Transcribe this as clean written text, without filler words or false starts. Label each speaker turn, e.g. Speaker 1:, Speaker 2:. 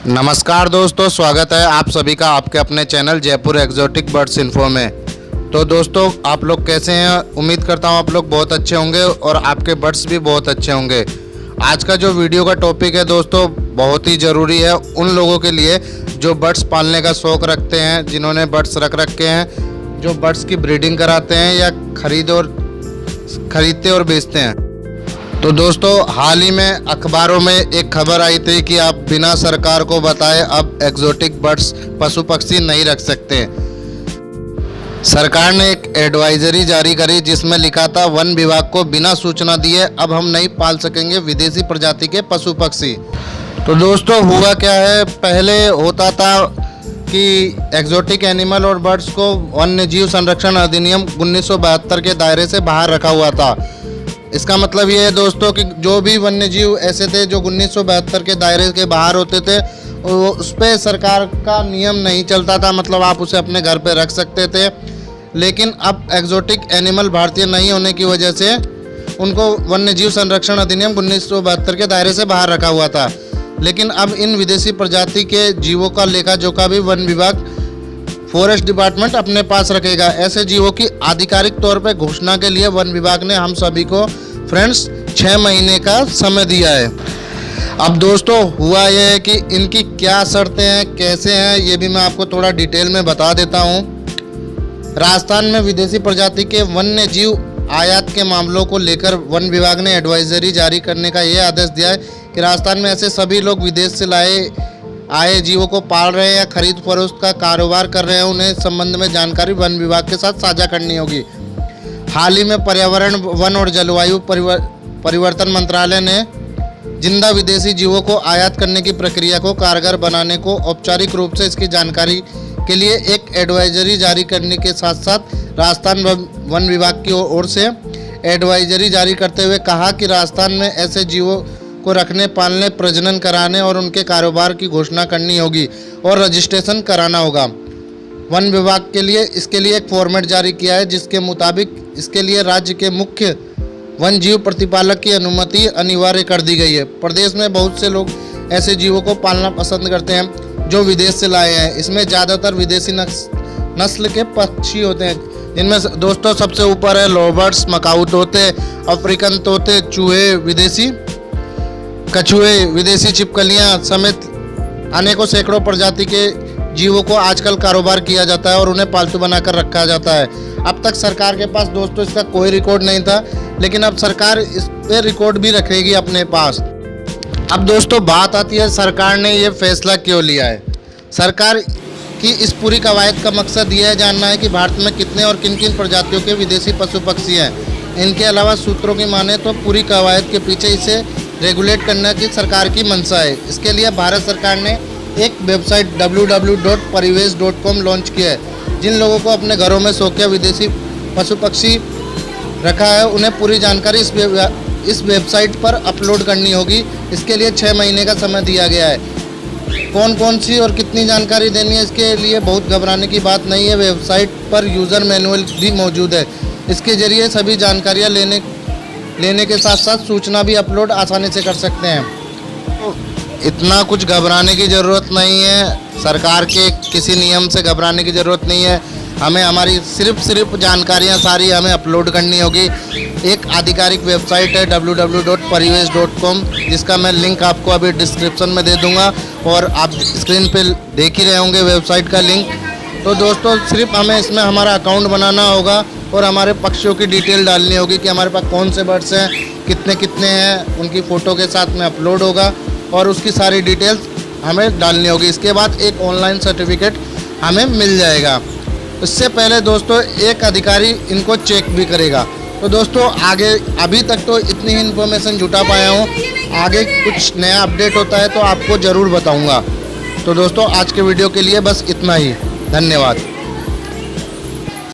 Speaker 1: नमस्कार दोस्तों, स्वागत है आप सभी का आपके अपने channel Jaipur exotic birds info में। तो दोस्तों, आप लोग कैसे हैं? उम्मीद करता हूं आप लोग बहुत अच्छे होंगे और आपके बर्ड्स भी बहुत अच्छे होंगे। आज का जो वीडियो का टॉपिक है दोस्तों, बहुत ही ज़रूरी है उन लोगों के लिए जो बर्ड्स पालने का शौक़ रखते हैं, जिन्होंने बर्ड्स रख रखे हैं, जो बर्ड्स की ब्रीडिंग कराते हैं या खरीदते और बेचते हैं। तो दोस्तों, हाल ही में अखबारों में एक खबर आई थी कि आप बिना सरकार को बताए अब एक्जोटिक बर्ड्स पशु पक्षी नहीं रख सकते। सरकार ने एक एडवाइजरी जारी करी जिसमें लिखा था वन विभाग को बिना सूचना दिए अब हम नहीं पाल सकेंगे विदेशी प्रजाति के पशु पक्षी। तो दोस्तों, हुआ क्या है, पहले होता था कि एक्जोटिक एनिमल और बर्ड्स को वन्य जीव संरक्षण अधिनियम 1972 के दायरे से बाहर रखा हुआ था। इसका मतलब ये है दोस्तों कि जो भी वन्य जीव ऐसे थे जो 1972 के दायरे के बाहर होते थे, उस पर सरकार का नियम नहीं चलता था, मतलब आप उसे अपने घर पे रख सकते थे। लेकिन अब एक्जोटिक एनिमल भारतीय नहीं होने की वजह से उनको वन्य जीव संरक्षण अधिनियम 1972 के दायरे से बाहर रखा हुआ था। लेकिन अब इन विदेशी प्रजाति के जीवों का लेखा जोखा भी वन विभाग, फॉरेस्ट डिपार्टमेंट अपने पास रखेगा। ऐसे जीवों की आधिकारिक तौर पर घोषणा के लिए वन विभाग ने हम सभी को फ्रेंड्स 6 महीने का समय दिया है। अब दोस्तों, हुआ यह है कि इनकी क्या शर्तें हैं, कैसे हैं, ये भी मैं आपको थोड़ा डिटेल में बता देता हूँ। राजस्थान में विदेशी प्रजाति के वन्य जीव आयात के मामलों को लेकर वन विभाग ने एडवाइजरी जारी करने का ये आदेश दिया है कि राजस्थान में ऐसे सभी लोग विदेश से आए जीवों को पाल रहे हैं या खरीद फरोख्त का कारोबार कर रहे हैं, उन्हें संबंध में जानकारी वन विभाग के साथ साझा करनी होगी। हाल ही में पर्यावरण, वन और जलवायु परिवर्तन मंत्रालय ने जिंदा विदेशी जीवों को आयात करने की प्रक्रिया को कारगर बनाने को औपचारिक रूप से इसकी जानकारी के लिए एक एडवाइजरी जारी करने के साथ साथ राजस्थान वन विभाग की ओर से एडवाइजरी जारी करते हुए कहा कि राजस्थान में ऐसे जीवों को रखने, पालने, प्रजनन कराने और उनके कारोबार की घोषणा करनी होगी और रजिस्ट्रेशन कराना होगा। वन विभाग के लिए इसके लिए एक फॉर्मेट जारी किया है जिसके मुताबिक इसके लिए राज्य के मुख्य वन जीव प्रतिपालक की अनुमति अनिवार्य कर दी गई है। प्रदेश में बहुत से लोग ऐसे जीवों को पालना पसंद करते हैं जो विदेश से लाए हैं। इसमें ज़्यादातर विदेशी नस्ल के पक्षी होते हैं, जिनमें दोस्तों सबसे ऊपर है लोबर्ट्स, मकाऊ तोते, अफ्रीकन तोते, चूहे, विदेशी कछुए, विदेशी छिपकलियाँ समेत अनेकों सैकड़ों प्रजाति के जीवों को आजकल कारोबार किया जाता है और उन्हें पालतू बनाकर रखा जाता है। अब तक सरकार के पास दोस्तों इसका कोई रिकॉर्ड नहीं था, लेकिन अब सरकार इस पे रिकॉर्ड भी रखेगी अपने पास। अब दोस्तों, बात आती है सरकार ने ये फैसला क्यों लिया है। सरकार की इस पूरी कवायद का मकसद ये है जानना है कि भारत में कितने और किन किन प्रजातियों के विदेशी पशु पक्षी हैं। इनके अलावा सूत्रों की माने तो पूरी कवायद के पीछे इसे रेगुलेट करने की सरकार की मंशा है। इसके लिए भारत सरकार ने एक वेबसाइट www.parivesh.com लॉन्च किया है। जिन लोगों को अपने घरों में शौकिया विदेशी पशु पक्षी रखा है, उन्हें पूरी जानकारी इस वेबसाइट पर अपलोड करनी होगी। इसके लिए 6 महीने का समय दिया गया है। कौन कौन सी और कितनी जानकारी देनी है, इसके लिए बहुत घबराने की बात नहीं है। वेबसाइट पर यूज़र मैनुअल भी मौजूद है। इसके जरिए सभी जानकारियाँ लेने के साथ साथ सूचना भी अपलोड आसानी से कर सकते हैं। तो इतना कुछ घबराने की ज़रूरत नहीं है, सरकार के किसी नियम से घबराने की ज़रूरत नहीं है। हमें हमारी सिर्फ जानकारियाँ सारी हमें अपलोड करनी होगी। एक आधिकारिक वेबसाइट है www.parivesh.com, जिसका मैं लिंक आपको अभी डिस्क्रिप्शन में दे दूँगा और आप स्क्रीन पे देख ही रहे होंगे वेबसाइट का लिंक। तो दोस्तों, सिर्फ हमें इसमें हमारा अकाउंट बनाना होगा और हमारे पक्षियों की डिटेल डालनी होगी कि हमारे पास कौन से बर्ड्स हैं, कितने हैं, उनकी फ़ोटो के साथ में अपलोड होगा और उसकी सारी डिटेल्स हमें डालनी होगी। इसके बाद एक ऑनलाइन सर्टिफिकेट हमें मिल जाएगा। इससे पहले दोस्तों एक अधिकारी इनको चेक भी करेगा। तो दोस्तों, आगे अभी तक तो इतनी ही इन्फॉर्मेशन जुटा पाया हूँ। आगे कुछ नया अपडेट होता है तो आपको ज़रूर बताऊँगा। तो दोस्तों, आज के वीडियो के लिए बस इतना ही। धन्यवाद।